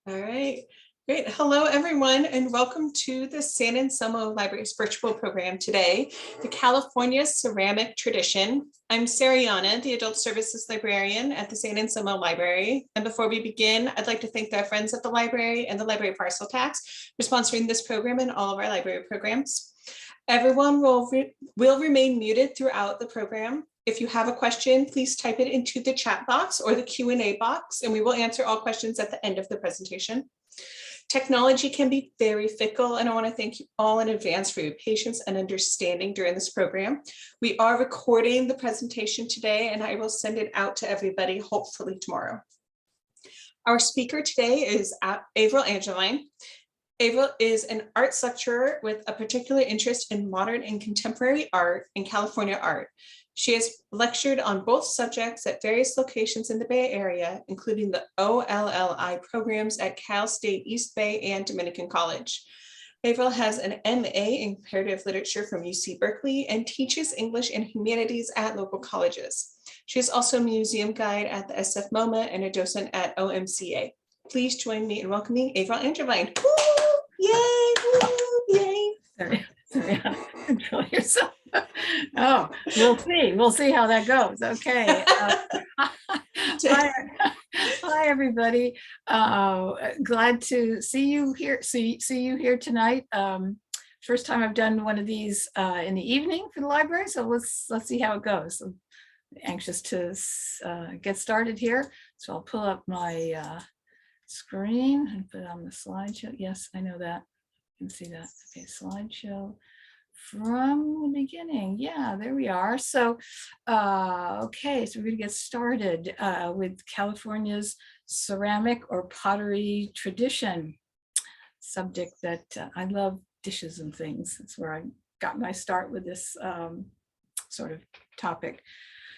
All right, great. Hello, everyone, and welcome to the San Anselmo Library's virtual program today, the California Ceramic Tradition. I'm Sariana, the Adult Services Librarian at the San Anselmo Library. And before we begin, I'd like to thank our friends at the library and the Library Parcel Tax for sponsoring this program and all of our library programs. Everyone will remain muted throughout the program. If you have a question, please type it into the chat box or the Q&A box, and we will answer all questions at the end of the presentation. Technology can be very fickle, and I want to thank you all in advance for your patience and understanding during this program. We are recording the presentation today, and I will send it out to everybody, hopefully tomorrow. Our speaker today is Avril Angevine. Avril is an arts lecturer with a particular interest in modern and contemporary art and California art. She has lectured on both subjects at various locations in the Bay Area, including the OLLI programs at Cal State East Bay and Dominican College. Avril has an MA in Comparative Literature from UC Berkeley and teaches English and Humanities at local colleges. She is also a museum guide at the SF MoMA and a docent at OMCA. Please join me in welcoming Avril Angevine. Woo! Yay! Woo! Yay! Sorry, control yourself. Oh, we'll see how that goes. Okay. Hi everybody. Glad to see you here. See you here tonight. First time I've done one of these in the evening for the library, so let's see how it goes. I'm anxious to get started here, so I'll pull up my screen and put it on the slideshow. Yes, I know that. You can see that. Okay, slideshow from the beginning. Yeah, there we are. So, okay, so we're going to get started with California's ceramic or pottery tradition. Subject that I love, dishes and things. That's where I got my start with this sort of topic.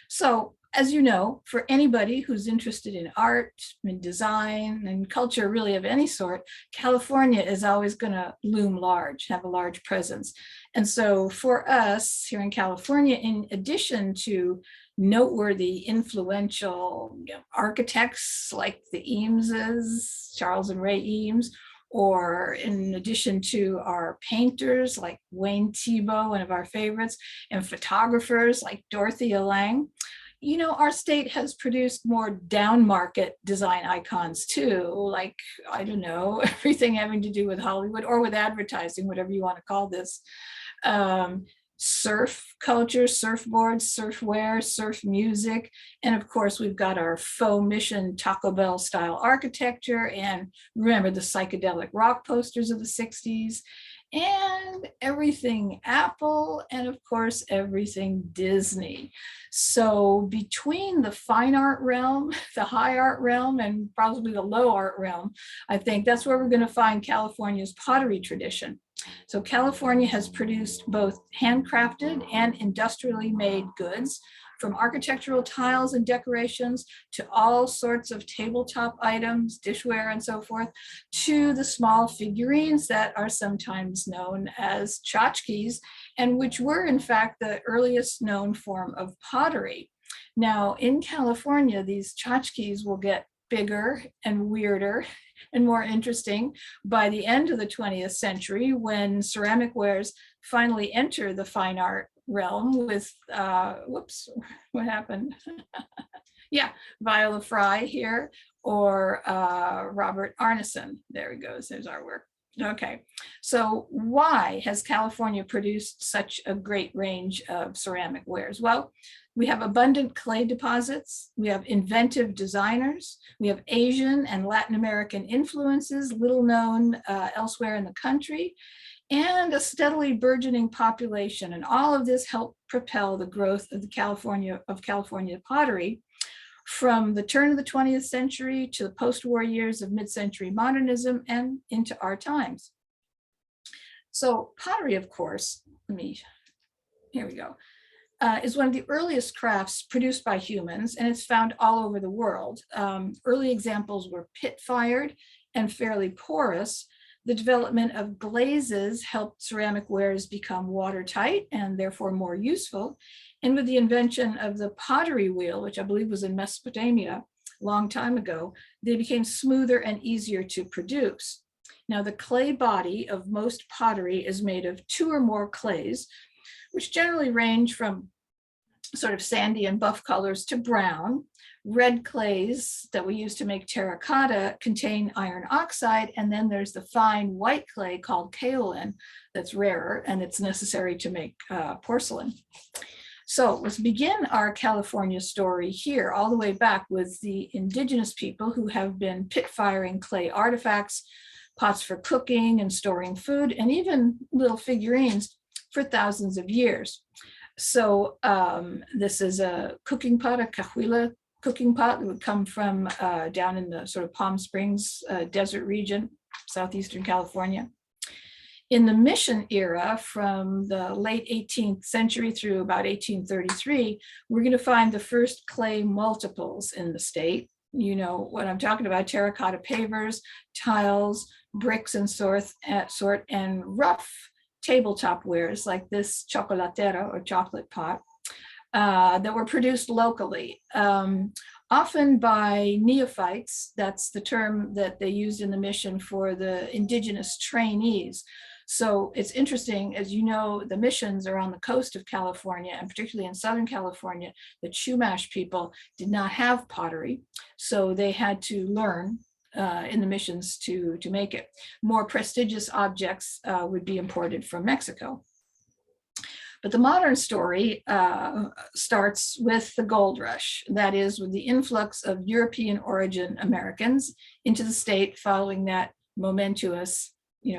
So, as you know, for anybody who's interested in art and design and culture really of any sort, California is always going to loom large, have a large presence. And so for us here in California, in addition to noteworthy, influential architects like the Eameses, Charles and Ray Eames, or in addition to our painters like Wayne Thiebaud, one of our favorites, and photographers like Dorothea Lange, you know, our state has produced more down market design icons too, like, I don't know, everything having to do with Hollywood or with advertising, whatever you want to call this. Surf culture, surfboards, surfwear, surf music. And of course, we've got our faux mission Taco Bell style architecture, and remember the psychedelic rock posters of the 60s. And everything Apple, and of course, everything Disney. So between the fine art realm, the high art realm, and probably the low art realm, I think that's where we're going to find California's pottery tradition. So California has produced both handcrafted and industrially made goods, from architectural tiles and decorations to all sorts of tabletop items, dishware, and so forth, to the small figurines that are sometimes known as tchotchkes, and which were in fact the earliest known form of pottery. Now in California, these tchotchkes will get bigger and weirder and more interesting by the end of the 20th century, when ceramic wares finally enter the fine art realm with, whoops, what happened? Yeah, Viola Fry here, or Robert Arneson. There he goes, there's our work. Okay, so why has California produced such a great range of ceramic wares? Well, we have abundant clay deposits, we have inventive designers, we have Asian and Latin American influences, little known elsewhere in the country, and a steadily burgeoning population. And all of this helped propel the growth of California pottery from the turn of the 20th century to the post-war years of mid-century modernism and into our times. So pottery, of course, here we go, is one of the earliest crafts produced by humans, and it's found all over the world. Early examples were pit-fired and fairly porous. The development of glazes helped ceramic wares become watertight and therefore more useful. And with the invention of the pottery wheel, which I believe was in Mesopotamia, long time ago, they became smoother and easier to produce. Now, the clay body of most pottery is made of 2 or more clays, which generally range from sort of sandy and buff colors to brown. Red clays that we use to make terracotta contain iron oxide, and then there's the fine white clay called kaolin that's rarer, and it's necessary to make porcelain. So let's begin our California story here, all the way back with the indigenous people who have been pit firing clay artifacts, pots for cooking and storing food, and even little figurines for thousands of years. So this is a cooking pot, a Cajula cooking pot that would come from down in the sort of Palm Springs desert region, southeastern California. In the mission era, from the late 18th century through about 1833, we're going to find the first clay multiples in the state. You know what I'm talking about: terracotta pavers, tiles, bricks and sort, and rough tabletop wares like this chocolatera, or chocolate pot, that were produced locally, often by neophytes. That's the term that they used in the mission for the indigenous trainees. So it's interesting, as you know, the missions are on the coast of California, and particularly in Southern California, the Chumash people did not have pottery, so they had to learn in the missions to make it. More prestigious objects would be imported from Mexico. But the modern story starts with the gold rush, that is, with the influx of European origin Americans into the state following that momentous,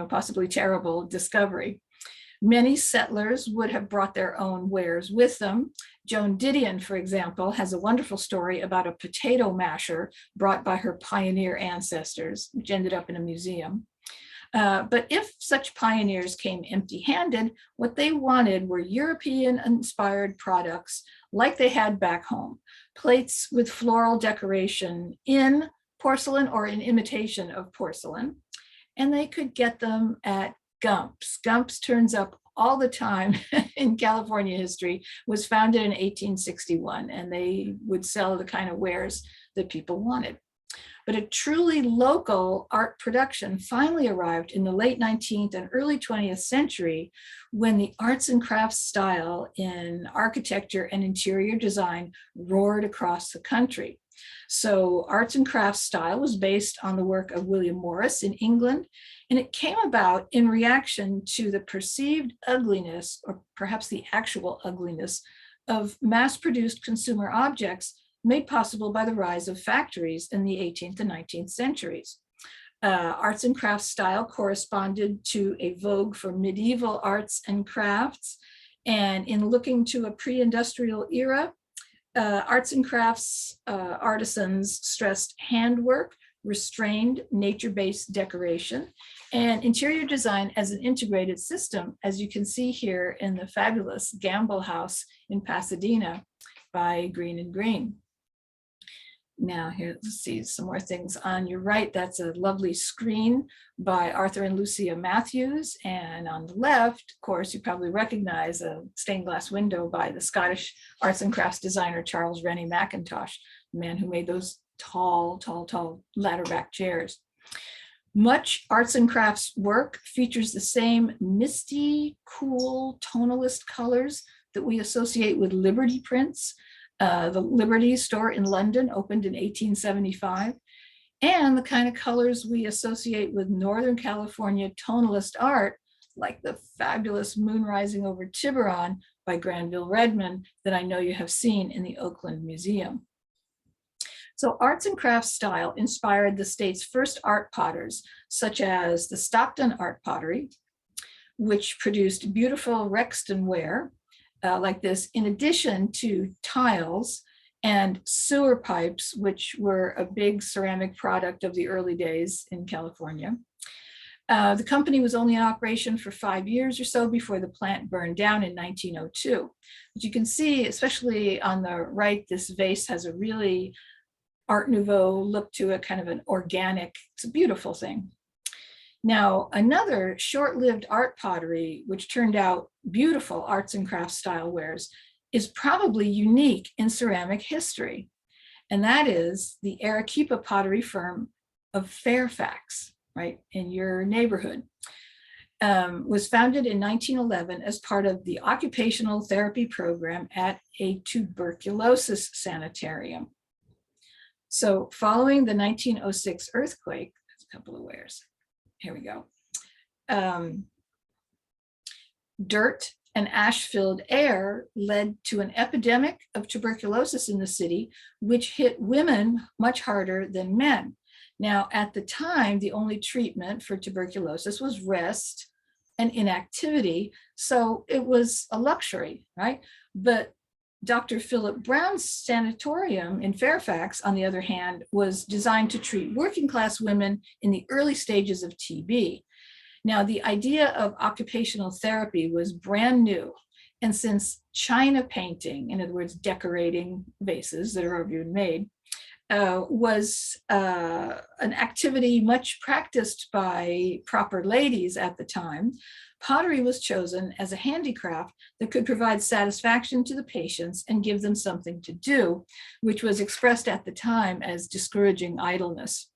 possibly terrible discovery. Many settlers would have brought their own wares with them. Joan Didion, for example, has a wonderful story about a potato masher brought by her pioneer ancestors, which ended up in a museum. But if such pioneers came empty-handed, what they wanted were European-inspired products like they had back home: plates with floral decoration in porcelain or in imitation of porcelain, and they could get them at Gump's. Gump's turns up all the time in California history, was founded in 1861, and they would sell the kind of wares that people wanted. But a truly local art production finally arrived in the late 19th and early 20th century, when the arts and crafts style in architecture and interior design roared across the country. So arts and crafts style was based on the work of William Morris in England, and it came about in reaction to the perceived ugliness, or perhaps the actual ugliness, of mass-produced consumer objects made possible by the rise of factories in the 18th and 19th centuries. Arts and crafts style corresponded to a vogue for medieval arts and crafts, and in looking to a pre-industrial era, arts and crafts artisans stressed handwork, restrained nature-based decoration, and interior design as an integrated system, as you can see here in the fabulous Gamble House in Pasadena by Green and Green. Now here, let's see some more things on your right. That's a lovely screen by Arthur and Lucia Matthews. And on the left, of course, you probably recognize a stained glass window by the Scottish arts and crafts designer Charles Rennie Mackintosh, the man who made those tall ladder back chairs. Much arts and crafts work features the same misty, cool, tonalist colors that we associate with Liberty prints. The Liberty store in London opened in 1875, and the kind of colors we associate with Northern California tonalist art, like the fabulous Moon Rising over Tiburon by Granville Redmond that I know you have seen in the Oakland Museum. So arts and crafts style inspired the state's first art potters, such as the Stockton Art Pottery, which produced beautiful Rexton ware, like this, in addition to tiles and sewer pipes, which were a big ceramic product of the early days in California. The company was only in operation for 5 years or so before the plant burned down in 1902. But you can see, especially on the right, this vase has a really Art Nouveau look to it, kind of an organic, it's a beautiful thing. Now, another short-lived art pottery, which turned out beautiful arts and crafts style wares, is probably unique in ceramic history. and that is the Arakipa Pottery firm of Fairfax, right, in your neighborhood. Was founded in 1911 as part of the occupational therapy program at a tuberculosis sanitarium. So following the 1906 earthquake, there's a couple of wares. Here we go. Dirt and ash-filled air led to an epidemic of tuberculosis in the city, which hit women much harder than men. Now, at the time, the only treatment for tuberculosis was rest and inactivity, so it was a luxury, right? But Dr. Philip Brown's sanatorium in Fairfax, on the other hand, was designed to treat working class women in the early stages of TB. Now, the idea of occupational therapy was brand new. And since china painting, in other words, decorating vases that are already made, was an activity much practiced by proper ladies at the time, pottery was chosen as a handicraft that could provide satisfaction to the patients and give them something to do, which was expressed at the time as discouraging idleness.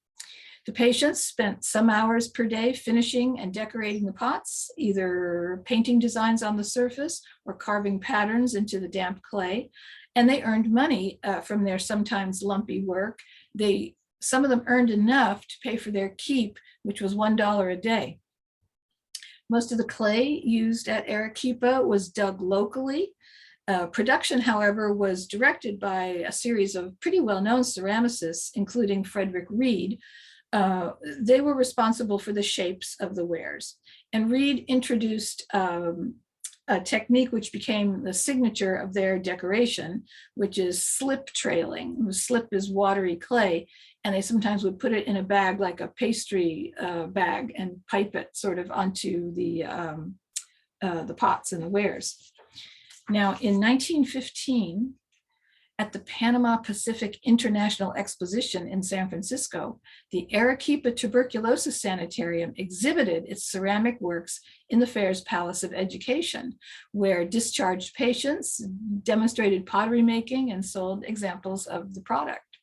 The patients spent some hours per day finishing and decorating the pots, either painting designs on the surface or carving patterns into the damp clay. And they earned money from their sometimes lumpy work. Some of them earned enough to pay for their keep, which was $1 a day. Most of the clay used at Arakipa was dug locally. Production, however, was directed by a series of pretty well-known ceramicists, including Frederick Reed. They were responsible for the shapes of the wares. And Reed introduced a technique which became the signature of their decoration, which is slip trailing. Slip is watery clay, and they sometimes would put it in a bag like a pastry bag and pipe it sort of onto the pots and the wares. Now, in 1915, at the Panama Pacific International Exposition in San Francisco, the Arakipa Tuberculosis Sanitarium exhibited its ceramic works in the fair's Palace of Education, where discharged patients demonstrated pottery making and sold examples of the product.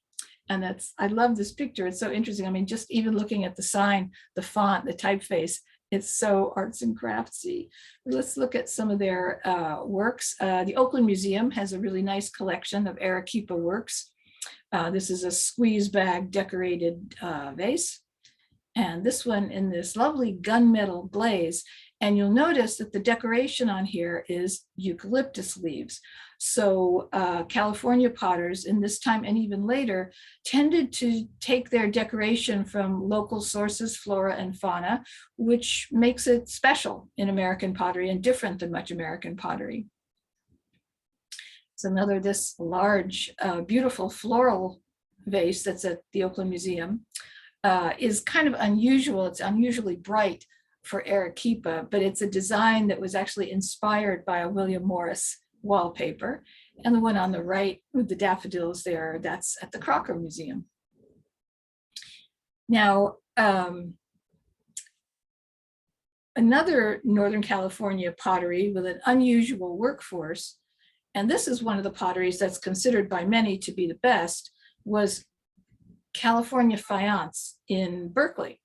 And I love this picture. It's so interesting. I mean, just even looking at the sign, the font, the typeface, it's so arts and craftsy. Let's look at some of their works. The Oakland Museum has a really nice collection of Arakipa works. This is a squeeze bag decorated vase. And this one in this lovely gunmetal glaze. And you'll notice that the decoration on here is eucalyptus leaves. So California potters in this time and even later tended to take their decoration from local sources, flora and fauna, which makes it special in American pottery and different than much American pottery. So this large, beautiful floral vase that's at the Oakland Museum is kind of unusual. It's unusually bright for Arakipa, but it's a design that was actually inspired by a William Morris wallpaper. And the one on the right with the daffodils there, that's at the Crocker Museum. Now, another Northern California pottery with an unusual workforce, and this is one of the potteries that's considered by many to be the best, was California faience in Berkeley.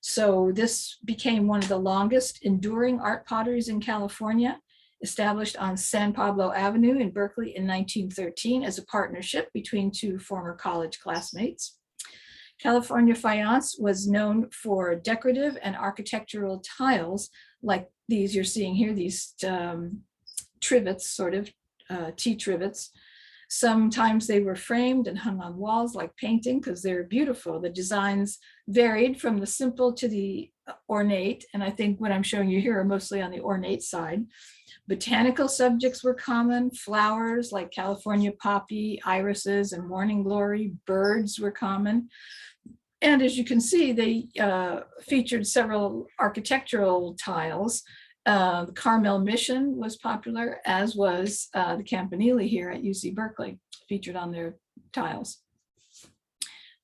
So this became one of the longest enduring art potteries in California, established on San Pablo Avenue in Berkeley in 1913 as a partnership between two former college classmates. California faience was known for decorative and architectural tiles like these you're seeing here, these trivets, sort of T-trivets. Sometimes they were framed and hung on walls like painting because they're beautiful. The designs varied from the simple to the ornate, and I think what I'm showing you here are mostly on the ornate side. Botanical subjects were common, flowers like California poppy, irises, and morning glory. Birds were common. And as you can see, they featured several architectural tiles. The Carmel Mission was popular, as was the Campanile here at UC Berkeley, featured on their tiles.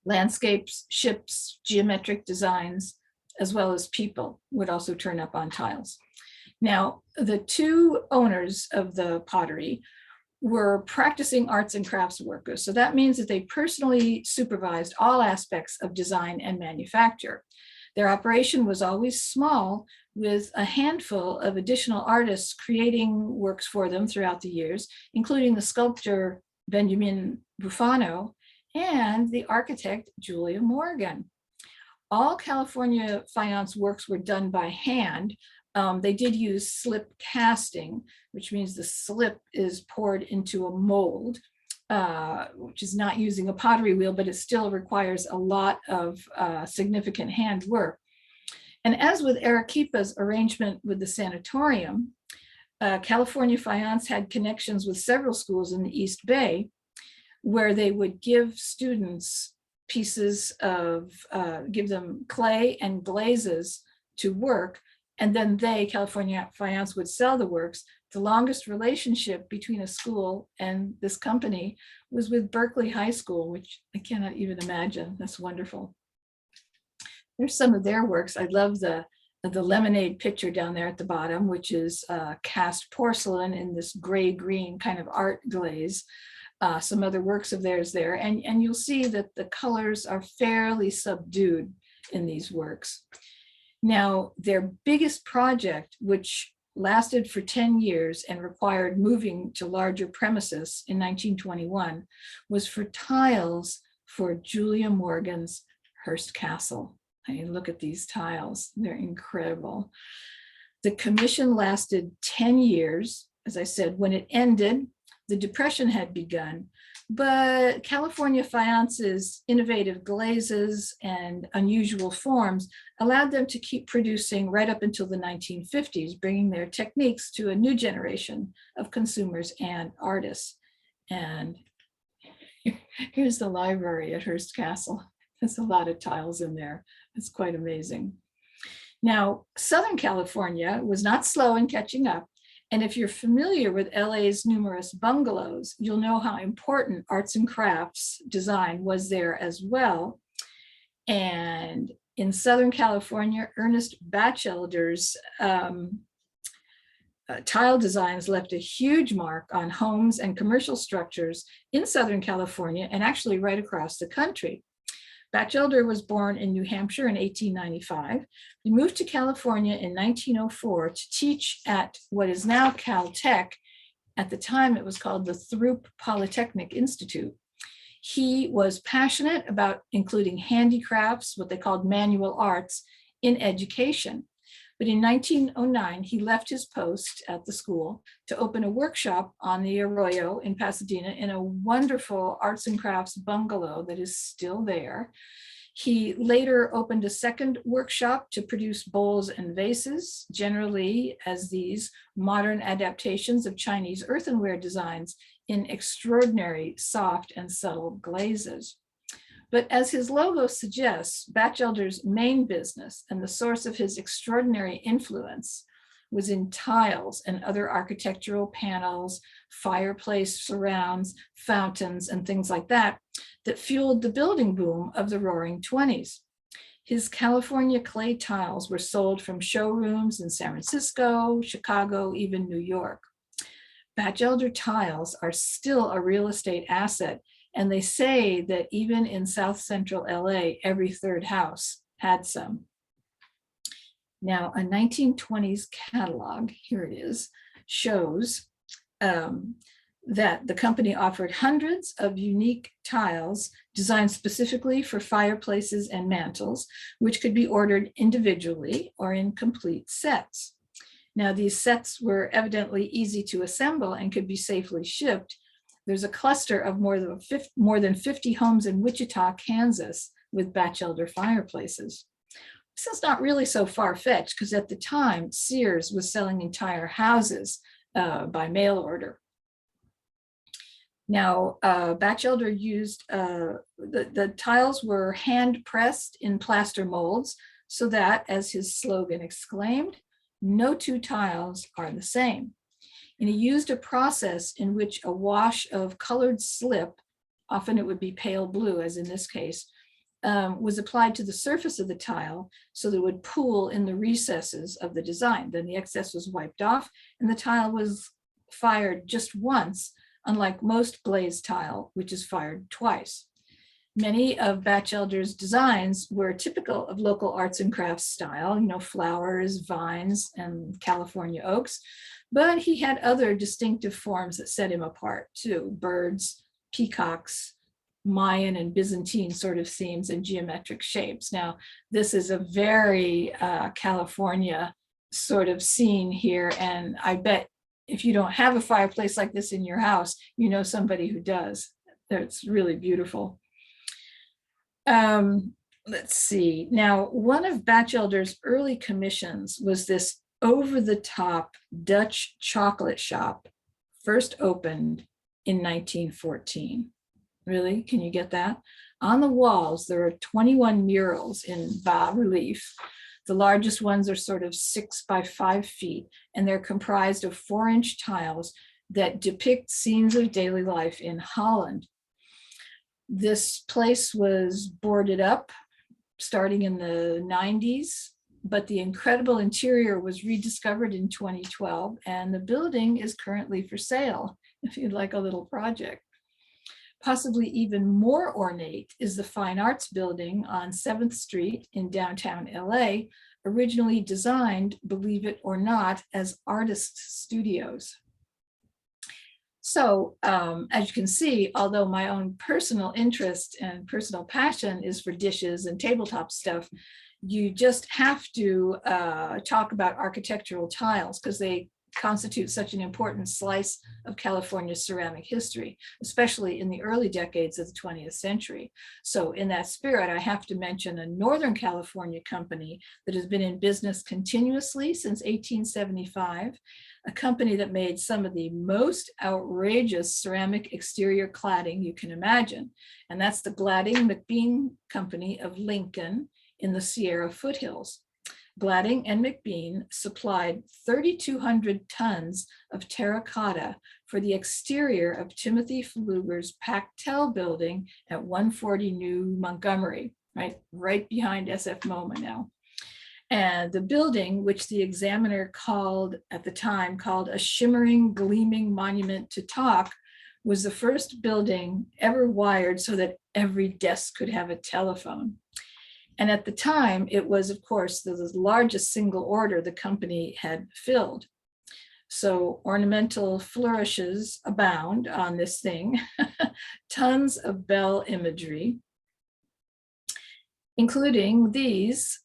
Landscapes, ships, geometric designs, as well as people would also turn up on tiles. Now, the two owners of the pottery were practicing arts and crafts workers. So that means that they personally supervised all aspects of design and manufacture. Their operation was always small, with a handful of additional artists creating works for them throughout the years, including the sculptor Benjamin Bufano and the architect Julia Morgan. All California faience works were done by hand. They did use slip casting, which means the slip is poured into a mold, which is not using a pottery wheel, but it still requires a lot of significant hand work. And as with Arakipa's arrangement with the sanatorium, California Faience had connections with several schools in the East Bay, where they would give students pieces of, give them clay and glazes to work, and then they, California Faience, would sell the works. The longest relationship between a school and this company was with Berkeley High School, which I cannot even imagine. That's wonderful. There's some of their works. I love the lemonade pitcher down there at the bottom, which is cast porcelain in this gray-green kind of art glaze. Some other works of theirs there. And you'll see that the colors are fairly subdued in these works. Now, their biggest project, which lasted for 10 years and required moving to larger premises in 1921, was for tiles for Julia Morgan's Hearst Castle. I mean, look at these tiles, they're incredible. The commission lasted 10 years. As I said, when it ended, the Depression had begun, but California Faience's innovative glazes and unusual forms allowed them to keep producing right up until the 1950s, bringing their techniques to a new generation of consumers and artists. And here's the library at Hearst Castle. There's a lot of tiles in there. It's quite amazing. Now, Southern California was not slow in catching up. And if you're familiar with LA's numerous bungalows, you'll know how important arts and crafts design was there as well. And in Southern California, Ernest Batchelder's tile designs left a huge mark on homes and commercial structures in Southern California and actually right across the country. Batchelder was born in New Hampshire in 1895. He moved to California in 1904 to teach at what is now Caltech. At the time, it was called the Throop Polytechnic Institute. He was passionate about including handicrafts, what they called manual arts, in education. But in 1909, he left his post at the school to open a workshop on the Arroyo in Pasadena in a wonderful arts and crafts bungalow that is still there. He later opened a second workshop to produce bowls and vases, generally as these modern adaptations of Chinese earthenware designs in extraordinary soft and subtle glazes. But as his logo suggests, Batchelder's main business and the source of his extraordinary influence was in tiles and other architectural panels, fireplace surrounds, fountains, and things like that, that fueled the building boom of the Roaring 20s. His California clay tiles were sold from showrooms in San Francisco, Chicago, even New York. Batchelder tiles are still a real estate asset. And they say that even in South Central LA, every third house had some. Now, a 1920s catalog, here it is, shows that the company offered hundreds of unique tiles designed specifically for fireplaces and mantels, which could be ordered individually or in complete sets. Now, these sets were evidently easy to assemble and could be safely shipped. There's a cluster of more than 50 homes in Wichita, Kansas, with Batchelder fireplaces. This is not really so far-fetched because at the time, Sears was selling entire houses by mail order. Now, Batchelder used, the tiles were hand-pressed in plaster molds so that, as his slogan exclaimed, no two tiles are the same. And he used a process in which a wash of colored slip, often it would be pale blue, as in this case, was applied to the surface of the tile so that it would pool in the recesses of the design. Then the excess was wiped off and the tile was fired just once unlike most glazed tile, which is fired twice. Many of Batchelder's designs were typical of local arts and crafts style, flowers, vines, and California oaks, but he had other distinctive forms that set him apart too: birds, peacocks, Mayan and Byzantine sort of themes, and geometric shapes. Now, this is a very California sort of scene here, and I bet if you don't have a fireplace like this in your house, you know somebody who does. It's really beautiful. Let's see. Now, one of Batchelder's early commissions was this over-the-top Dutch chocolate shop, first opened in 1914. Really? Can you get that? On the walls, there are 21 murals in bas relief. The largest ones are sort of 6 by 5 feet, and they're comprised of 4-inch tiles that depict scenes of daily life in Holland. This place was boarded up starting in the 90s, but the incredible interior was rediscovered in 2012, and the building is currently for sale if you'd like a little project. Possibly even more ornate is the Fine Arts Building on 7th Street in downtown LA, originally designed, believe it or not, as artist studios. So as you can see, although my own personal interest and personal passion is for dishes and tabletop stuff, you just have to talk about architectural tiles because they constitute such an important slice of California's ceramic history, especially in the early decades of the 20th century. So in that spirit, I have to mention a Northern California company that has been in business continuously since 1875, a company that made some of the most outrageous ceramic exterior cladding you can imagine. And that's the Gladding McBean Company of Lincoln in the Sierra foothills. Gladding and McBean supplied 3,200 tons of terracotta for the exterior of Timothy Pfluger's Pactel building at 140 New Montgomery, right behind SF MoMA now. And the building, which the Examiner at the time called a shimmering, gleaming monument to talk, was the first building ever wired so that every desk could have a telephone. And at the time, it was, of course, the largest single order the company had filled. So ornamental flourishes abound on this thing, tons of bell imagery, including these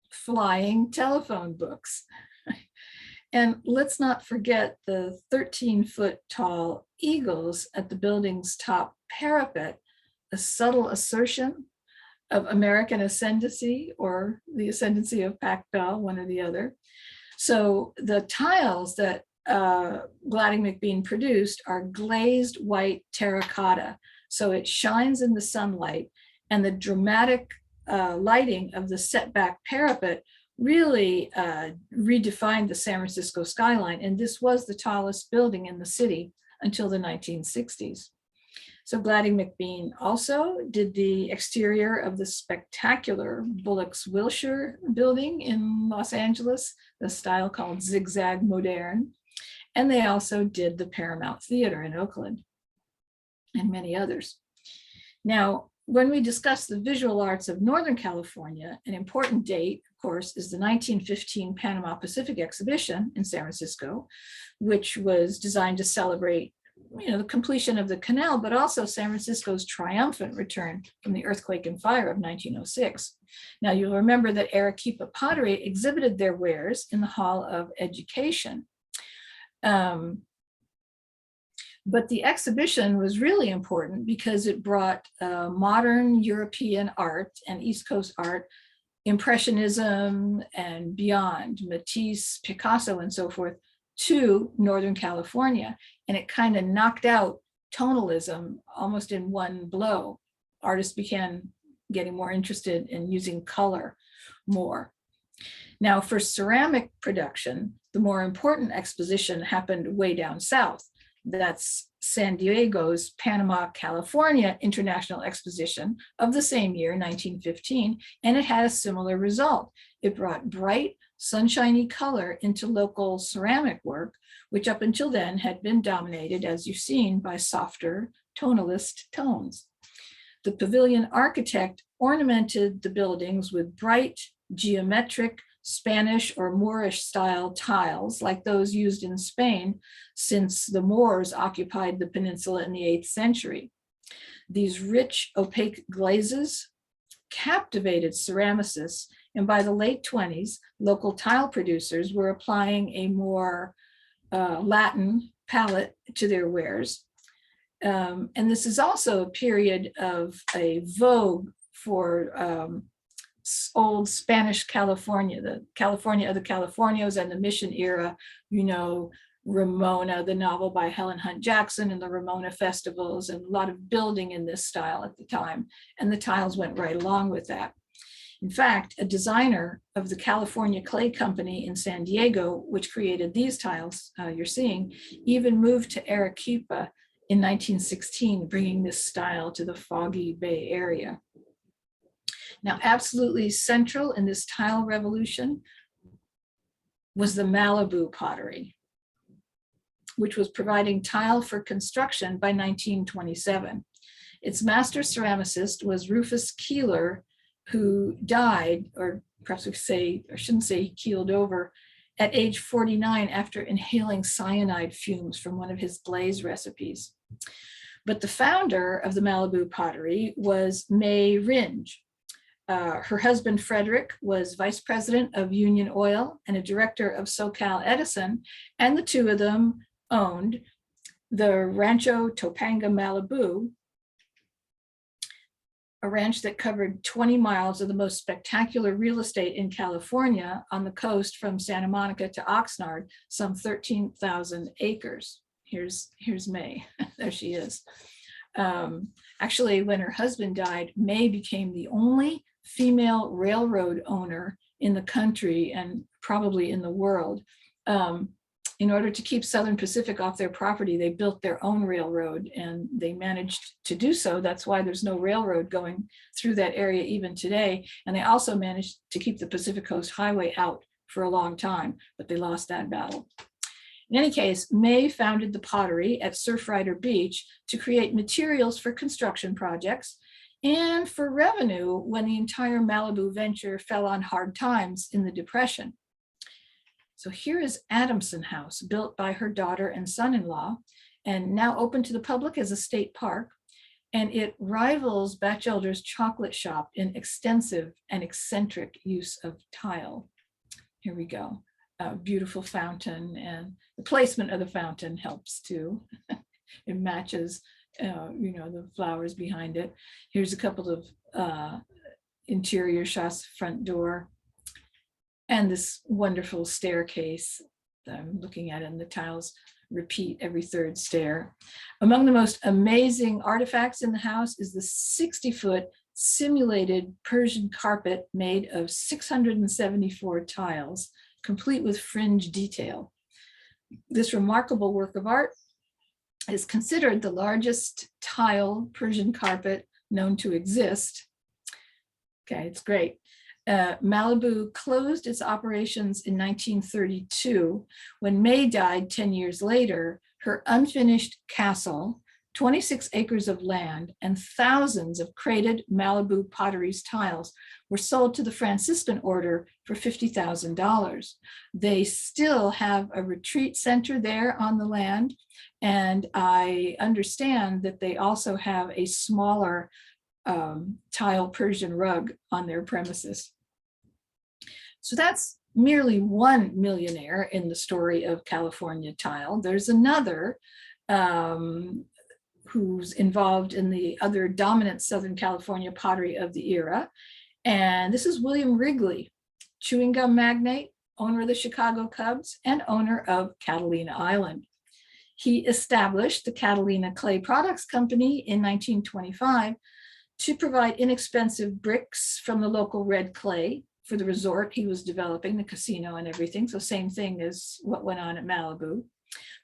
flying telephone books. And let's not forget the 13-foot tall eagles at the building's top parapet, a subtle assertion of American ascendancy or the ascendancy of Pactel, one or the other. So the tiles that Gladding McBean produced are glazed white terracotta. So it shines in the sunlight, and the dramatic lighting of the setback parapet really redefined the San Francisco skyline. And this was the tallest building in the city until the 1960s. So Gladding McBean also did the exterior of the spectacular Bullock's Wilshire building in Los Angeles, the style called Zigzag Moderne. And they also did the Paramount Theater in Oakland and many others. Now, when we discuss the visual arts of Northern California, an important date, of course, is the 1915 Panama Pacific Exposition in San Francisco, which was designed to celebrate the completion of the canal, but also San Francisco's triumphant return from the earthquake and fire of 1906. Now, you'll remember that Arakipa Pottery exhibited their wares in the Hall of Education. But the exhibition was really important because it brought modern European art and East Coast art, Impressionism and beyond, Matisse, Picasso, and so forth, to Northern California. And it kind of knocked out tonalism almost in one blow. Artists began getting more interested in using color more. Now, for ceramic production, the more important exposition happened way down south. That's San Diego's Panama, California International Exposition of the same year, 1915, and it had a similar result. It brought bright, sunshiny color into local ceramic work, which up until then had been dominated, as you've seen, by softer tonalist tones. The pavilion architect ornamented the buildings with bright, geometric, Spanish or Moorish style tiles like those used in Spain since the Moors occupied the peninsula in the 8th century. These rich opaque glazes captivated ceramicists, and by the late 20s, local tile producers were applying a more Latin palette to their wares. And this is also a period of a vogue for old Spanish California, the California of the Californios and the Mission era, you know, Ramona, the novel by Helen Hunt Jackson, and the Ramona festivals, and a lot of building in this style at the time. And the tiles went right along with that. In fact, a designer of the California Clay Company in San Diego, which created these tiles you're seeing, even moved to Arakipa in 1916, bringing this style to the foggy Bay Area. Now, absolutely central in this tile revolution was the Malibu Pottery, which was providing tile for construction by 1927. Its master ceramicist was Rufus Keeler, who died, or perhaps we say, or shouldn't say he keeled over, at age 49 after inhaling cyanide fumes from one of his glaze recipes. But the founder of the Malibu Pottery was May Ringe. Her husband, Frederick, was vice president of Union Oil and a director of SoCal Edison, and the two of them owned the Rancho Topanga Malibu, a ranch that covered 20 miles of the most spectacular real estate in California on the coast from Santa Monica to Oxnard, some 13,000 acres. Here's May, there she is. Actually, when her husband died, May became the only female railroad owner in the country and probably in the world. In order to keep Southern Pacific off their property, they built their own railroad, and they managed to do so. That's why there's no railroad going through that area even today. And they also managed to keep the Pacific Coast Highway out for a long time, but they lost that battle. In any case, May founded the pottery at Surfrider Beach to create materials for construction projects and for revenue when the entire Malibu venture fell on hard times in the Depression. So here is Adamson House, built by her daughter and son-in-law, and now open to the public as a state park. And it rivals Batchelder's chocolate shop in extensive and eccentric use of tile. Here we go. A beautiful fountain, and the placement of the fountain helps too. It matches, the flowers behind it. Here's a couple of interior shots, front door, and this wonderful staircase that I'm looking at, and the tiles repeat every third stair. Among the most amazing artifacts in the house is the 60-foot simulated Persian carpet made of 674 tiles, complete with fringe detail. This remarkable work of art is considered the largest tile Persian carpet known to exist. Okay, it's great. Malibu closed its operations in 1932. When May died 10 years later, her unfinished castle, 26 acres of land, and thousands of crated Malibu Pottery's tiles were sold to the Franciscan order for $50,000. They still have a retreat center there on the land, and I understand that they also have a smaller tile Persian rug on their premises. So that's merely one millionaire in the story of California tile. There's another who's involved in the other dominant Southern California pottery of the era. And this is William Wrigley, chewing gum magnate, owner of the Chicago Cubs, and owner of Catalina Island. He established the Catalina Clay Products Company in 1925 to provide inexpensive bricks from the local red clay for the resort he was developing, the casino and everything. So same thing as what went on at Malibu.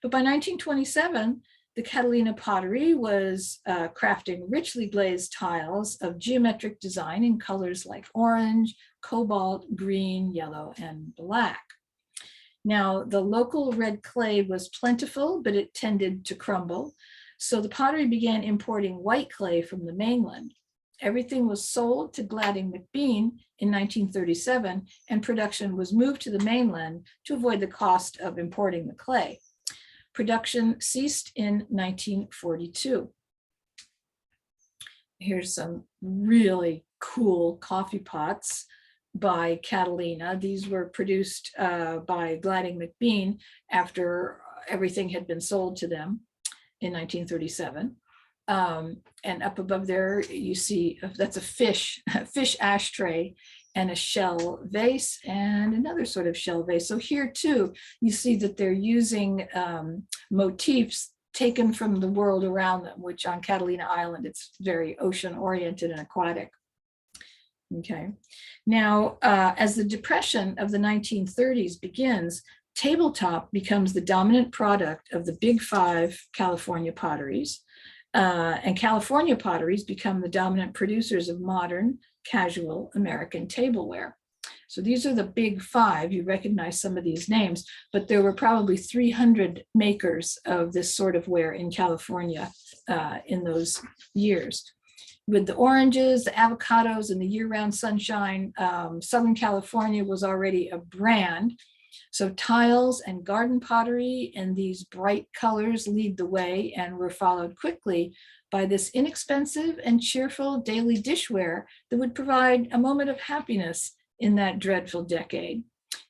But by 1927, The Catalina Pottery was crafting richly glazed tiles of geometric design in colors like orange, cobalt, green, yellow, and black. Now, the local red clay was plentiful, but it tended to crumble. So the pottery began importing white clay from the mainland. Everything was sold to Gladding McBean in 1937, and production was moved to the mainland to avoid the cost of importing the clay. Production ceased in 1942. Here's some really cool coffee pots by Catalina. These were produced by Gladding McBean after everything had been sold to them in 1937. And up above there, you see that's a fish ashtray and a shell vase and another sort of shell vase. So here too, you see that they're using motifs taken from the world around them, which on Catalina Island, it's very ocean oriented and aquatic. Okay, now as the depression of the 1930s begins, tabletop becomes the dominant product of the big five California potteries. And California potteries become the dominant producers of modern, casual American tableware. So these are the big five. You recognize some of these names, but there were probably 300 makers of this sort of ware in California in those years. With the oranges, the avocados, and the year-round sunshine, Southern California was already a brand. So tiles and garden pottery and these bright colors lead the way and were followed quickly by this inexpensive and cheerful daily dishware that would provide a moment of happiness in that dreadful decade.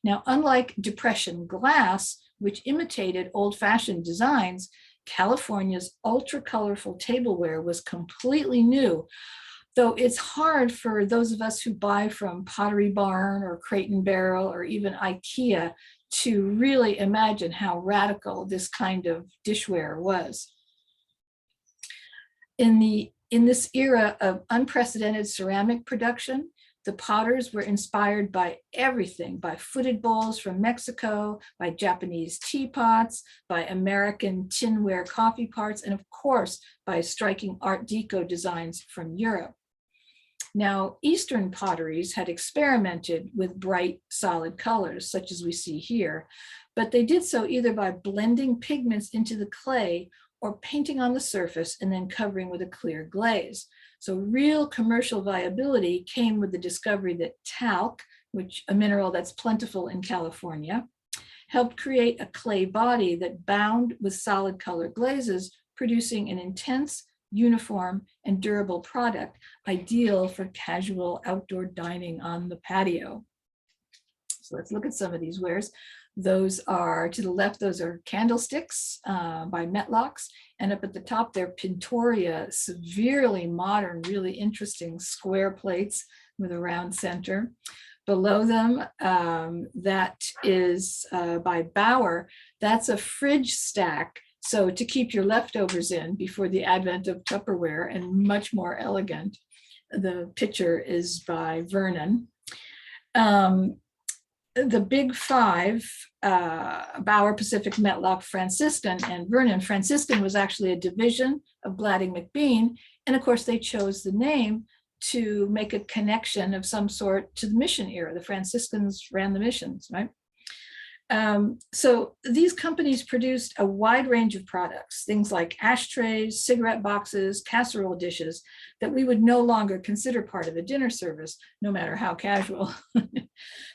Now, unlike Depression glass, which imitated old-fashioned designs, California's ultra-colorful tableware was completely new. Though it's hard for those of us who buy from Pottery Barn or Crate and Barrel or even IKEA to really imagine how radical this kind of dishware was. In this era of unprecedented ceramic production, the potters were inspired by everything, by footed bowls from Mexico, by Japanese teapots, by American tinware coffee pots, and of course, by striking Art Deco designs from Europe. Now, Eastern potteries had experimented with bright, solid colors, such as we see here, but they did so either by blending pigments into the clay or painting on the surface and then covering with a clear glaze. So real commercial viability came with the discovery that talc, which a mineral that's plentiful in California, helped create a clay body that bound with solid color glazes, producing an intense, uniform, and durable product, ideal for casual outdoor dining on the patio. So let's look at some of these wares. Those are, to the left, those are candlesticks by Metlocks, and up at the top, they're Pintoria, severely modern, really interesting square plates with a round center. Below them, that is by Bauer. That's a fridge stack. So to keep your leftovers in before the advent of Tupperware, and much more elegant. The picture is by Vernon. The big five, Bauer, Pacific, Metlock, Franciscan, and Vernon. Franciscan was actually a division of Gladding McBean. And of course, they chose the name to make a connection of some sort to the mission era. The Franciscans ran the missions, right? So these companies produced a wide range of products, things like ashtrays, cigarette boxes, casserole dishes that we would no longer consider part of a dinner service, no matter how casual.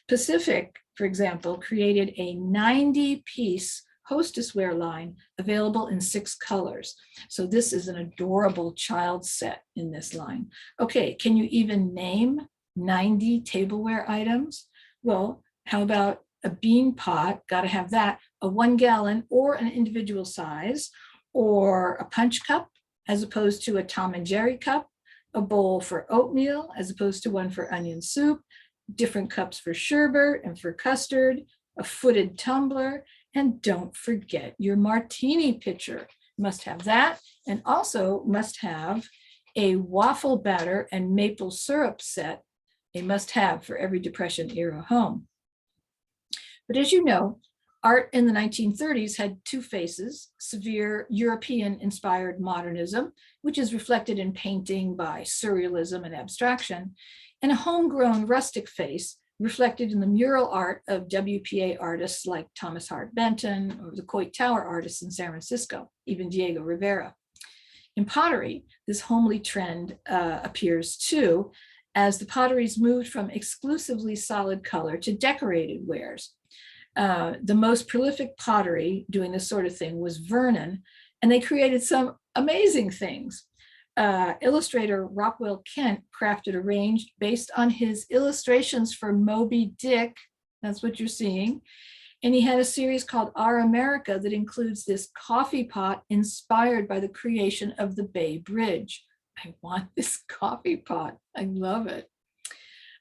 Pacific, for example, created a 90-piece hostessware line available in 6 colors. So this is an adorable child set in this line. Okay, can you even name 90 tableware items? Well, how about a bean pot, got to have that, a 1 gallon or an individual size, or a punch cup as opposed to a Tom and Jerry cup, a bowl for oatmeal as opposed to one for onion soup, different cups for sherbet and for custard, a footed tumbler, and don't forget your martini pitcher. Must have that, and also must have a waffle batter and maple syrup set, a must have for every Depression era home. But as you know, Art in the 1930s had two faces: severe European-inspired modernism, which is reflected in painting by surrealism and abstraction, and a homegrown rustic face reflected in the mural art of WPA artists like Thomas Hart Benton or the Coit Tower artists in San Francisco, even Diego Rivera. In pottery, this homely trend appears too, as the potteries moved from exclusively solid color to decorated wares. The most prolific pottery doing this sort of thing was Vernon, and they created some amazing things. Illustrator Rockwell Kent crafted a range based on his illustrations for Moby Dick. That's what you're seeing. And he had a series called Our America that includes this coffee pot inspired by the creation of the Bay Bridge. I want this coffee pot. I love it.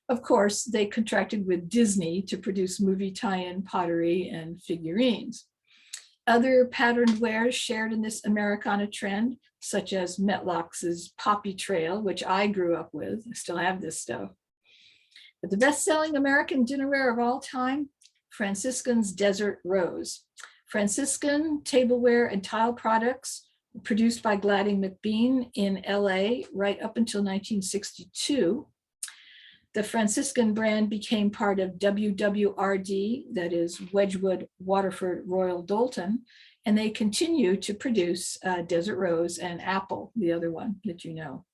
Of course, they contracted with Disney to produce movie tie-in pottery and figurines. Other patterned wares shared in this Americana trend, such as Metlox's Poppy Trail, which I grew up with. I still have this stuff. But the best-selling American dinnerware of all time, Franciscan's Desert Rose. Franciscan tableware and tile products produced by Gladding McBean in LA right up until 1962. The Franciscan brand became part of WWRD, that is Wedgwood, Waterford, Royal Doulton, and they continue to produce Desert Rose and Apple, the other one that you know.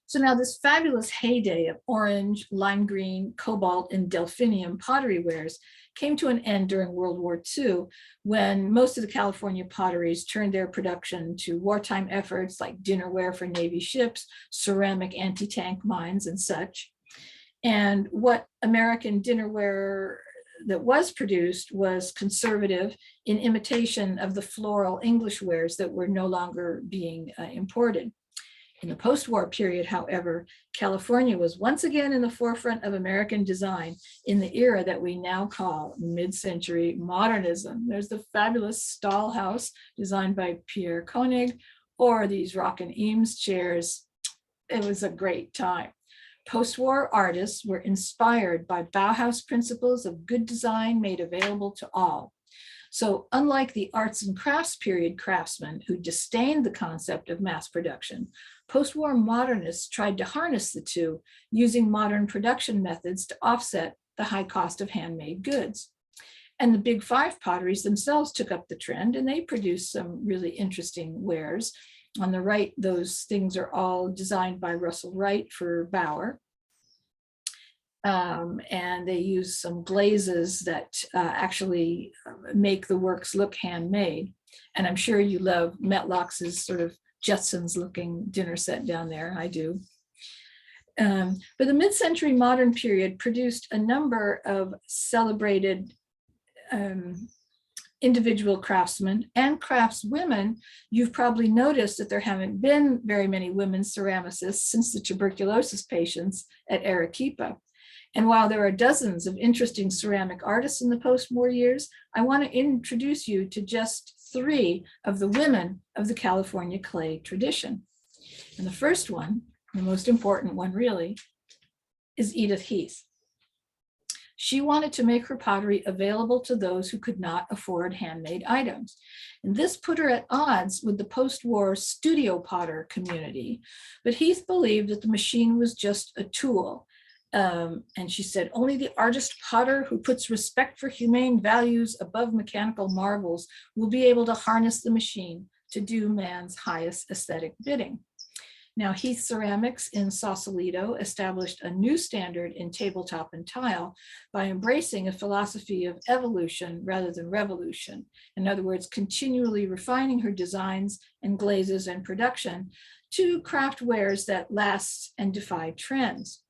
So now this fabulous heyday of orange, lime green, cobalt, and delphinium pottery wares came to an end during World War II, when most of the California potteries turned their production to wartime efforts like dinnerware for Navy ships, ceramic anti-tank mines, and such. And what American dinnerware that was produced was conservative, in imitation of the floral English wares that were no longer being imported. In the post-war period, however, California was once again in the forefront of American design in the era that we now call mid-century modernism. There's the fabulous Stahl House designed by Pierre Koenig, or these Rockin' Eames chairs. It was a great time. Post-war artists were inspired by Bauhaus principles of good design made available to all. So unlike the arts and crafts period craftsmen who disdained the concept of mass production, post-war modernists tried to harness the two using modern production methods to offset the high cost of handmade goods. And the Big Five potteries themselves took up the trend, and they produced some really interesting wares. On the right, those things are all designed by Russell Wright for Bauer. And they use some glazes that actually make the works look handmade. And I'm sure you love Metlox's sort of Jetsons looking dinner set down there. I do. But the mid-century modern period produced a number of celebrated individual craftsmen and craftswomen. You've probably noticed that there haven't been very many women ceramicists since the tuberculosis patients at Arakipa. And while there are dozens of interesting ceramic artists in the post-war years, I want to introduce you to just three of the women of the California clay tradition. And the first one, the most important one really, is Edith Heath. She wanted to make her pottery available to those who could not afford handmade items. And this put her at odds with the post-war studio potter community. But Heath believed that the machine was just a tool. And she said, only the artist potter who puts respect for humane values above mechanical marvels will be able to harness the machine to do man's highest aesthetic bidding. Now, Heath Ceramics in Sausalito established a new standard in tabletop and tile by embracing a philosophy of evolution rather than revolution. In other words, continually refining her designs and glazes and production to craft wares that last and defy trends.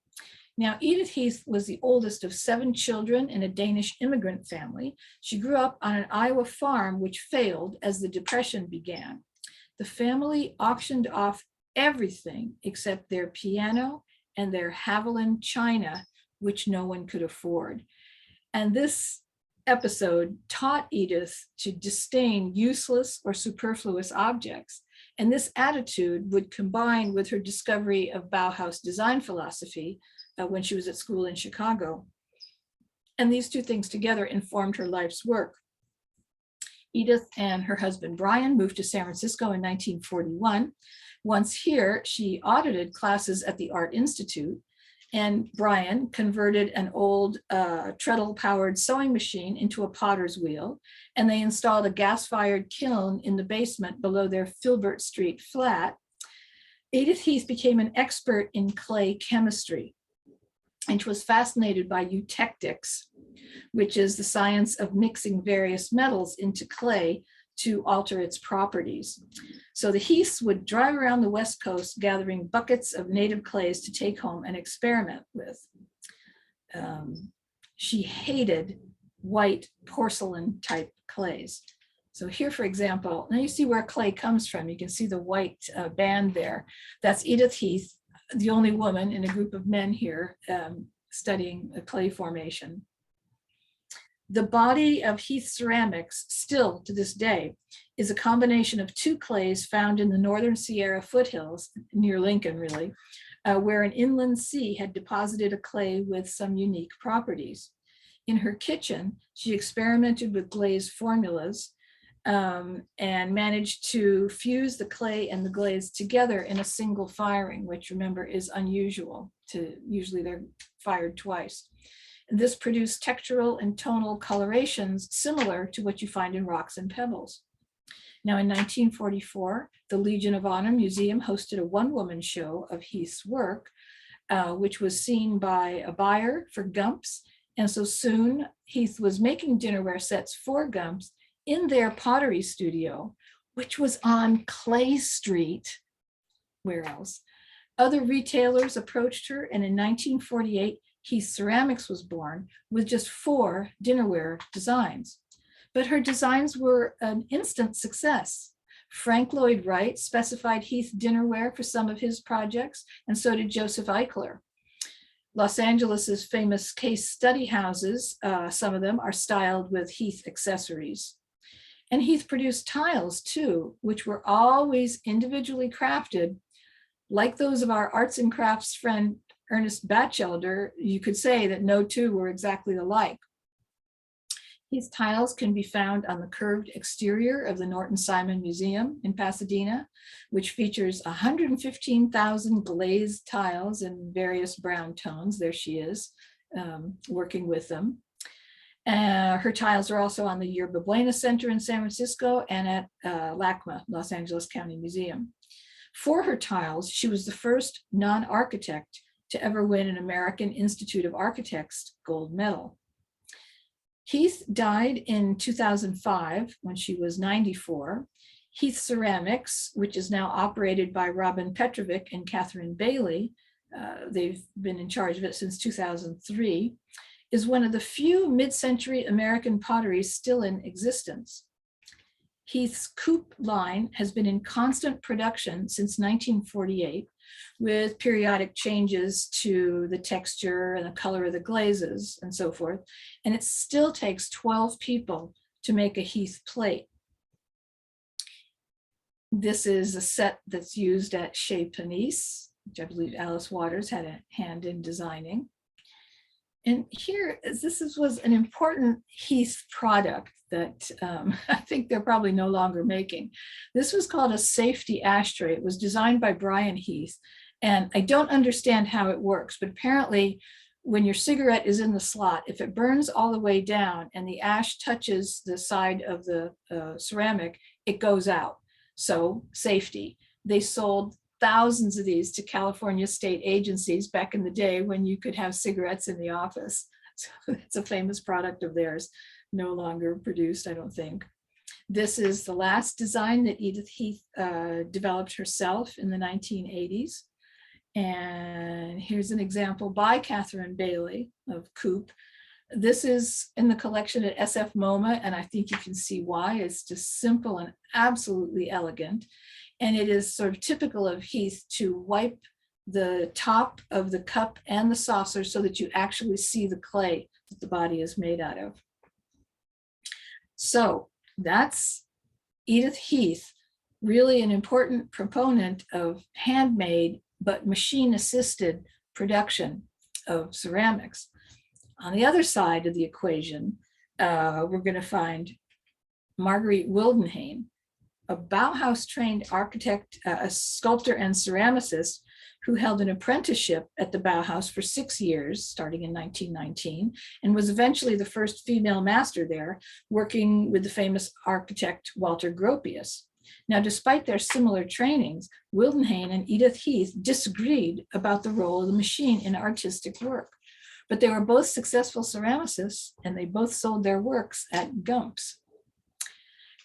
Now, Edith Heath was the oldest of 7 children in a Danish immigrant family. She grew up on an Iowa farm which failed as the Depression began. The family auctioned off everything except their piano and their Haviland china, which no one could afford. And this episode taught Edith to disdain useless or superfluous objects. And this attitude would combine with her discovery of Bauhaus design philosophy when she was at school in Chicago. And these two things together informed her life's work. Edith and her husband, Brian, moved to San Francisco in 1941. Once here, she audited classes at the Art Institute, and Brian converted an old treadle-powered sewing machine into a potter's wheel, and they installed a gas-fired kiln in the basement below their Filbert Street flat. Edith Heath became an expert in clay chemistry, and she was fascinated by eutectics, which is the science of mixing various metals into clay to alter its properties. So the Heaths would drive around the West Coast gathering buckets of native clays to take home and experiment with. She hated white porcelain type clays. So here, for example, now you see where clay comes from. You can see the white band there. That's Edith Heath, the only woman in a group of men here studying clay formation. The body of Heath Ceramics, still to this day, is a combination of two clays found in the Northern Sierra foothills, near Lincoln really, where an inland sea had deposited a clay with some unique properties. In her kitchen, she experimented with glaze formulas and managed to fuse the clay and the glaze together in a single firing, which remember is unusual. Usually they're fired twice. This produced textural and tonal colorations similar to what you find in rocks and pebbles. Now in 1944, the Legion of Honor Museum hosted a one-woman show of Heath's work, which was seen by a buyer for Gumps. And so soon Heath was making dinnerware sets for Gumps in their pottery studio, which was on Clay Street. Where else? Other retailers approached her, and in 1948, Heath Ceramics was born with just 4 dinnerware designs. But her designs were an instant success. Frank Lloyd Wright specified Heath dinnerware for some of his projects, and so did Joseph Eichler. Los Angeles's famous case study houses, some of them are styled with Heath accessories. And Heath produced tiles too, which were always individually crafted, like those of our arts and crafts friend Ernest Batchelder. You could say that no two were exactly alike. These tiles can be found on the curved exterior of the Norton Simon Museum in Pasadena, which features 115,000 glazed tiles in various brown tones. There she is, working with them. Her tiles are also on the Yerba Buena Center in San Francisco and at LACMA, Los Angeles County Museum. For her tiles, she was the first non-architect to ever win an American Institute of Architects gold medal. Heath died in 2005 when she was 94. Heath Ceramics, which is now operated by Robin Petrovic and Catherine Bailey, they've been in charge of it since 2003, is one of the few mid-century American potteries still in existence. Heath's coupe line has been in constant production since 1948, with periodic changes to the texture and the color of the glazes and so forth. And it still takes 12 people to make a Heath plate. This is a set that's used at Chez Panisse, which I believe Alice Waters had a hand in designing. And here, this was an important Heath product that I think they're probably no longer making. This was called a safety ashtray. It was designed by Brian Heath. And I don't understand how it works, but apparently when your cigarette is in the slot, if it burns all the way down and the ash touches the side of the ceramic, it goes out. So safety. They sold thousands of these to California state agencies back in the day when you could have cigarettes in the office. So it's a famous product of theirs, no longer produced, I don't think. This is the last design that Edith Heath developed herself in the 1980s. And here's an example by Catherine Bailey of coupe. This is in the collection at SF MoMA, and I think you can see why. It's just simple and absolutely elegant. And it is sort of typical of Heath to wipe the top of the cup and the saucer so that you actually see the clay that the body is made out of. So that's Edith Heath, really an important proponent of handmade but machine-assisted production of ceramics. On the other side of the equation, we're going to find Marguerite Wildenham, a Bauhaus-trained architect, a sculptor and ceramicist who held an apprenticeship at the Bauhaus for 6 years, starting in 1919, and was eventually the first female master there, working with the famous architect Walter Gropius. Now, despite their similar trainings, Wildenham and Edith Heath disagreed about the role of the machine in artistic work, but they were both successful ceramicists, and they both sold their works at Gump's.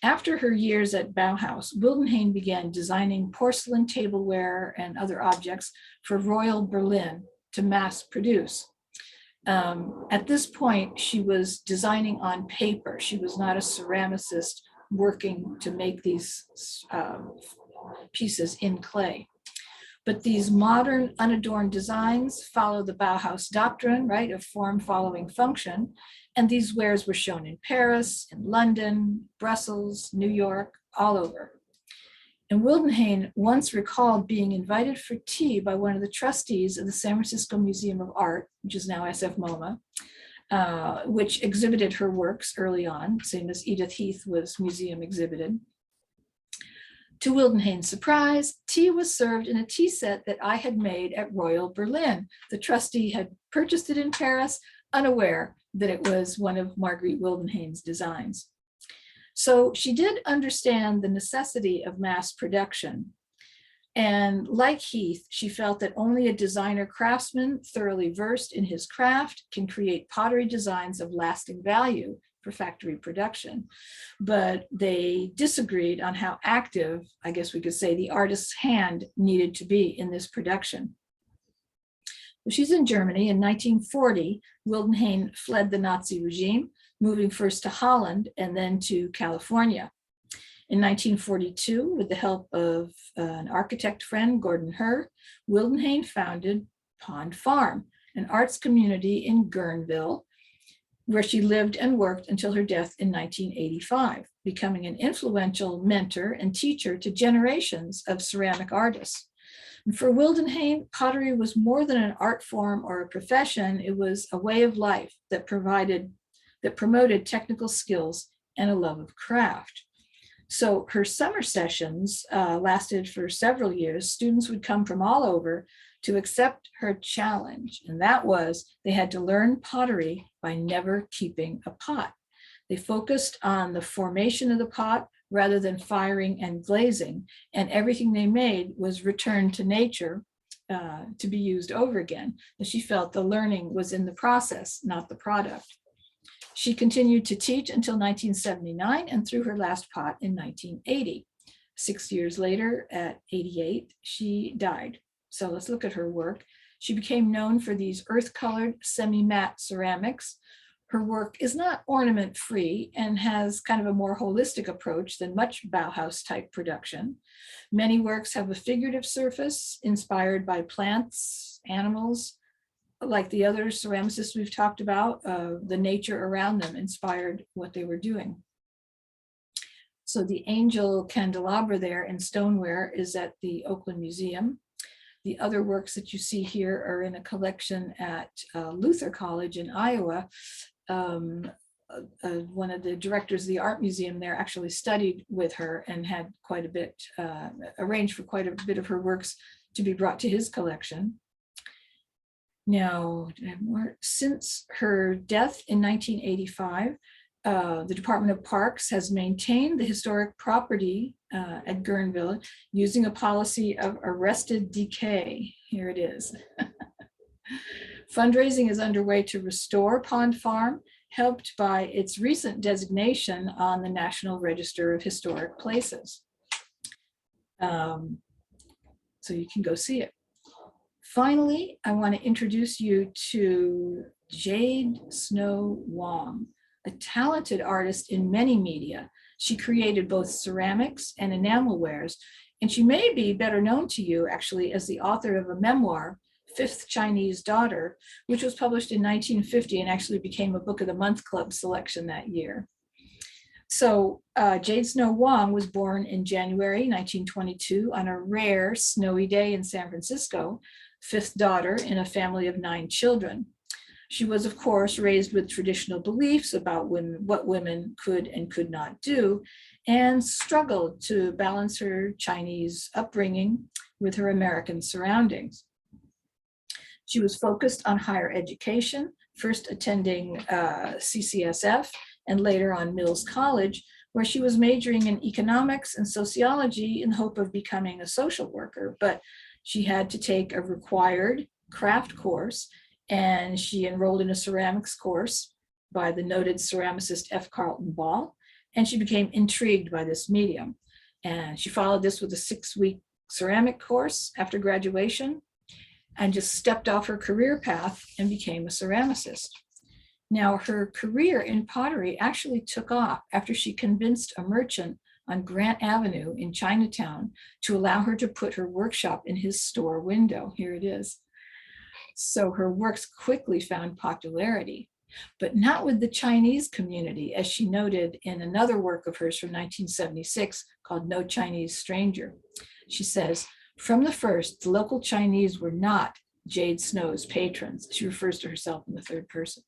After her years at Bauhaus, Wildenham began designing porcelain tableware and other objects for Royal Berlin to mass produce. At this point, she was designing on paper. She was not a ceramicist working to make these pieces in clay. But these modern, unadorned designs follow the Bauhaus doctrine, right, of form following function. And these wares were shown in Paris, in London, Brussels, New York, all over. And Wildenham once recalled being invited for tea by one of the trustees of the San Francisco Museum of Art, which is now SF MoMA, which exhibited her works early on, same as Edith Heath was museum exhibited. To Wildenham's surprise, tea was served in a tea set that I had made at Royal Berlin. The trustee had purchased it in Paris, unaware that it was one of Marguerite Wildenham's designs. So she did understand the necessity of mass production. And like Heath, she felt that only a designer craftsman thoroughly versed in his craft can create pottery designs of lasting value for factory production. But they disagreed on how active, I guess we could say, the artist's hand needed to be in this production. Well, she's in Germany. In 1940, Wildenham fled the Nazi regime, moving first to Holland and then to California. In 1942, with the help of an architect friend, Gordon Herr, Wildenham founded Pond Farm, an arts community in Guerneville, where she lived and worked until her death in 1985, becoming an influential mentor and teacher to generations of ceramic artists. And for Wildenham, pottery was more than an art form or a profession. It was a way of life that promoted technical skills and a love of craft. So her summer sessions lasted for several years. Students would come from all over to accept her challenge, and that was they had to learn pottery by never keeping a pot. They focused on the formation of the pot rather than firing and glazing, and everything they made was returned to nature to be used over again. And she felt the learning was in the process, not the product. She continued to teach until 1979 and threw her last pot in 1980. 6 years later, at 88, she died. So let's look at her work. She became known for these earth-colored semi-matte ceramics. Her work is not ornament-free and has kind of a more holistic approach than much Bauhaus-type production. Many works have a figurative surface inspired by plants, animals, like the other ceramicists we've talked about. The nature around them inspired what they were doing. So the angel candelabra there in stoneware is at the Oakland Museum. The other works that you see here are in a collection at Luther College in Iowa. One of the directors of the art museum there actually studied with her and had quite a bit, arranged for quite a bit of her works to be brought to his collection. Now, since her death in 1985, the Department of Parks has maintained the historic property at Guerneville using a policy of arrested decay. Here it is. Fundraising is underway to restore Pond Farm, helped by its recent designation on the National Register of Historic Places. So you can go see it. Finally, I want to introduce you to Jade Snow Wong, a talented artist in many media. She created both ceramics and enamel wares, and she may be better known to you actually as the author of a memoir, Fifth Chinese Daughter, which was published in 1950 and actually became a Book of the Month Club selection that year. So Jade Snow Wong was born in January 1922 on a rare snowy day in San Francisco, fifth daughter in a family of 9 children. She was, of course, raised with traditional beliefs about women, what women could and could not do, and struggled to balance her Chinese upbringing with her American surroundings. She was focused on higher education, first attending CCSF and later on Mills College, where she was majoring in economics and sociology in the hope of becoming a social worker. But she had to take a required craft course, and she enrolled in a ceramics course by the noted ceramicist F. Carlton Ball, and she became intrigued by this medium. And she followed this with a 6-week ceramic course after graduation and just stepped off her career path and became a ceramicist. Now, her career in pottery actually took off after she convinced a merchant on Grant Avenue in Chinatown to allow her to put her workshop in his store window. Here it is. So her works quickly found popularity, but not with the Chinese community, as she noted in another work of hers from 1976 called No Chinese Stranger. She says, "From the first, the local Chinese were not Jade Snow's patrons." She refers to herself in the third person.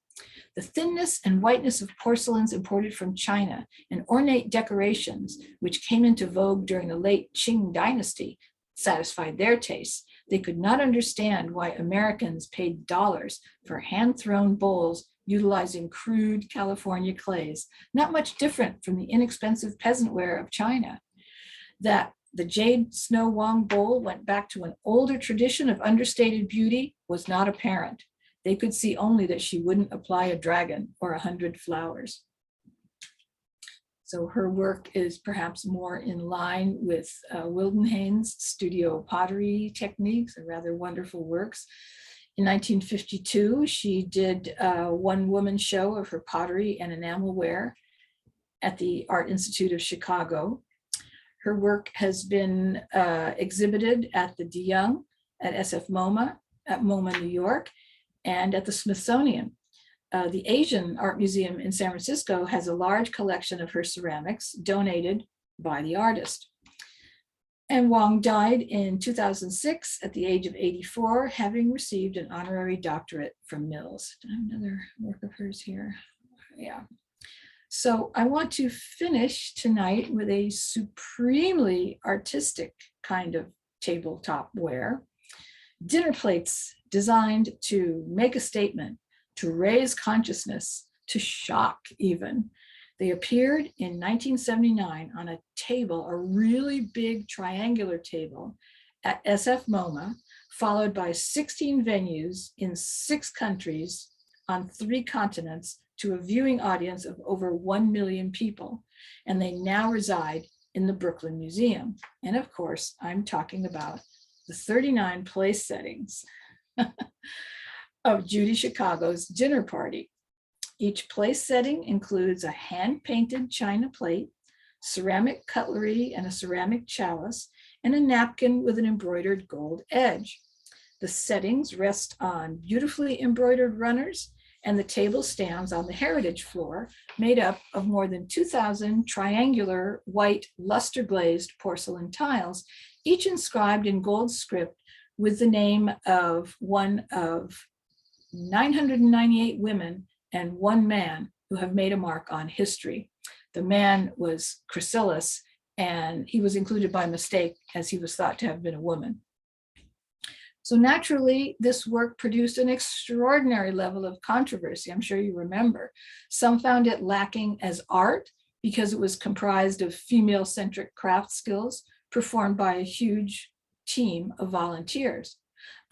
"The thinness and whiteness of porcelains imported from China and ornate decorations, which came into vogue during the late Qing dynasty, satisfied their tastes. They could not understand why Americans paid dollars for hand-thrown bowls utilizing crude California clays, not much different from the inexpensive peasant ware of China. That the Jade Snow Wong bowl went back to an older tradition of understated beauty was not apparent. They could see only that she wouldn't apply a dragon or 100 flowers." So her work is perhaps more in line with Wildenham's studio pottery techniques and rather wonderful works. In 1952, she did a one-woman show of her pottery and enamelware at the Art Institute of Chicago. Her work has been exhibited at the De Young, at SF MoMA, at MoMA, New York, and at the Smithsonian. The Asian Art Museum in San Francisco has a large collection of her ceramics donated by the artist. And Wong died in 2006 at the age of 84, having received an honorary doctorate from Mills. I have another work of hers here. Yeah. So I want to finish tonight with a supremely artistic kind of tabletop ware. Dinner plates designed to make a statement, to raise consciousness, to shock even. They appeared in 1979 on a table, a really big triangular table at SF MoMA, followed by 16 venues in 6 countries on 3 continents to a viewing audience of over 1 million people. And they now reside in the Brooklyn Museum. And of course, I'm talking about the 39 place settings of Judy Chicago's dinner party. Each place setting includes a hand-painted china plate, ceramic cutlery and a ceramic chalice, and a napkin with an embroidered gold edge. The settings rest on beautifully embroidered runners, and the table stands on the heritage floor, made up of more than 2,000 triangular white luster-glazed porcelain tiles, each inscribed in gold script with the name of one of 998 women and 1 man who have made a mark on history. The man was Chrysilis, and he was included by mistake as he was thought to have been a woman. So naturally, this work produced an extraordinary level of controversy. I'm sure you remember. Some found it lacking as art because it was comprised of female-centric craft skills performed by a huge team of volunteers.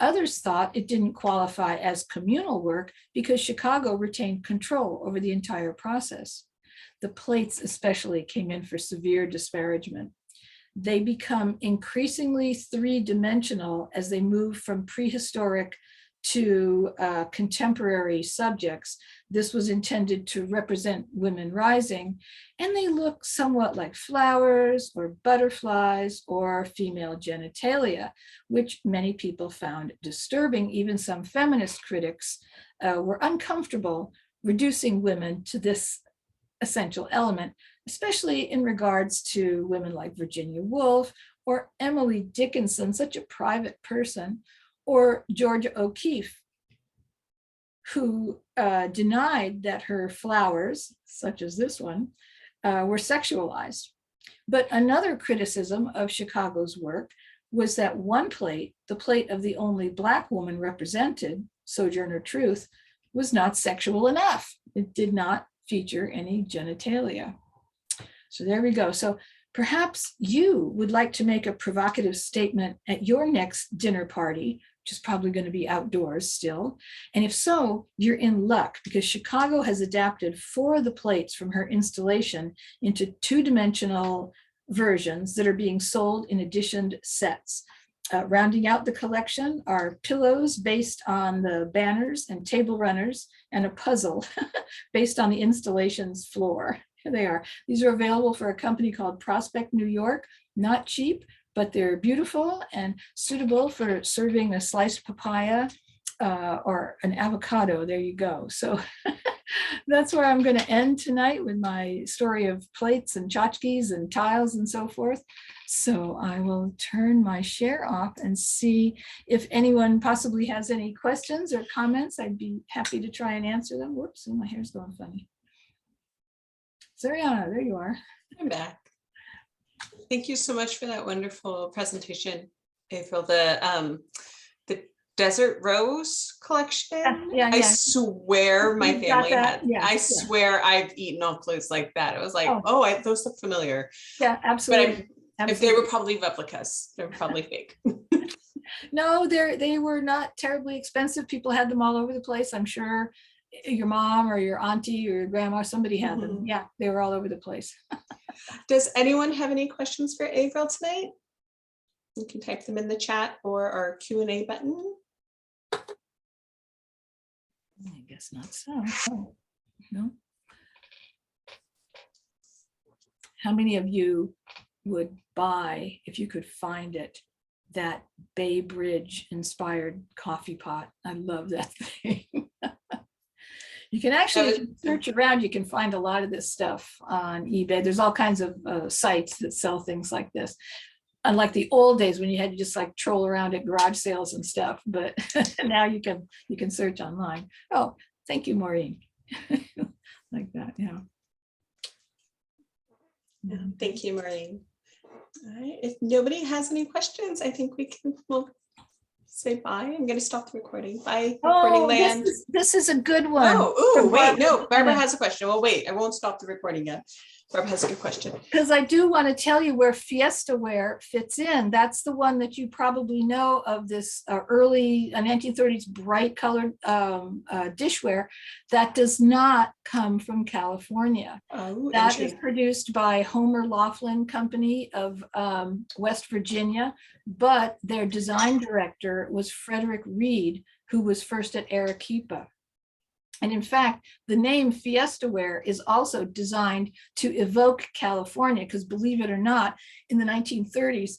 Others thought it didn't qualify as communal work because Chicago retained control over the entire process. The plates especially came in for severe disparagement. They become increasingly 3-dimensional as they move from prehistoric to contemporary subjects. This was intended to represent women rising, and they look somewhat like flowers or butterflies or female genitalia, which many people found disturbing. Even some feminist critics were uncomfortable reducing women to this essential element, especially in regards to women like Virginia Woolf or Emily Dickinson, such a private person, or Georgia O'Keeffe, who denied that her flowers, such as this one, were sexualized. But another criticism of Chicago's work was that one plate, the plate of the only Black woman represented, Sojourner Truth, was not sexual enough. It did not feature any genitalia. So there we go. So perhaps you would like to make a provocative statement at your next dinner party, which is probably going to be outdoors still. And if so, you're in luck, because Chicago has adapted 4 of the plates from her installation into 2-dimensional versions that are being sold in editioned sets. Rounding out the collection are pillows based on the banners and table runners, and a puzzle based on the installation's floor. Here they are. These are available for a company called Prospect New York. Not cheap, but they're beautiful and suitable for serving a sliced papaya or an avocado. There you go. So that's where I'm going to end tonight with my story of plates and tchotchkes and tiles and so forth. So I will turn my share off and see if anyone possibly has any questions or comments. I'd be happy to try and answer them. Whoops, my hair's going funny. Sariana, there you are. I'm back. Thank you so much for that wonderful presentation, April. The Desert Rose collection. Yeah. I swear my You got family that? had. Yeah, I yeah. swear I've eaten off plates like that. It was like, those look familiar. Yeah, absolutely. If they were probably replicas, they were probably fake. No, they were not terribly expensive. People had them all over the place. I'm sure your mom or your auntie or your grandma, somebody had them. Yeah, they were all over the place. Does anyone have any questions for Avril tonight? You can type them in the chat or our Q&A button. I guess not so. Oh, no. How many of you would buy, if you could find it, that Bay Bridge inspired coffee pot? I love that thing. You can actually, if you search around, you can find a lot of this stuff on eBay. There's all kinds of sites that sell things like this. Unlike the old days when you had to just like troll around at garage sales and stuff, but now you can search online. Oh, thank you, Maureen. Like that, yeah. Thank you, Maureen. All right, if nobody has any questions, I think we'll say bye. I'm going to stop the recording. Bye, recording land. This is a good one. Oh, wait, no, Barbara has a question. Well, wait, I won't stop the recording yet. Barbara has a good question. Because I do want to tell you where Fiesta ware fits in. That's the one that you probably know of, this early 1930s bright colored dishware that does not come from California. Oh, that is produced by Homer Laughlin Company of West Virginia, but their design director was Frederick Reed, who was first at Arakipa. And in fact, the name Fiesta ware is also designed to evoke California, because believe it or not, in the 1930s,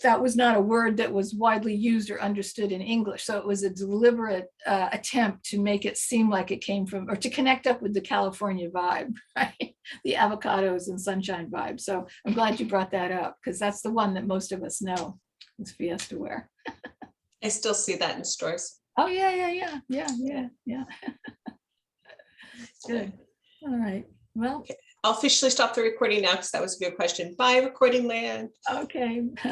that was not a word that was widely used or understood in English. So it was a deliberate attempt to make it seem like it came from, or to connect up with the California vibe, right? The avocados and sunshine vibe. So I'm glad you brought that up, because that's the one that most of us know is Fiesta ware. I still see that in stores. Oh, yeah. Good. All right. Well, I'll officially stop the recording now because that was a good question. Bye, recording land. Okay.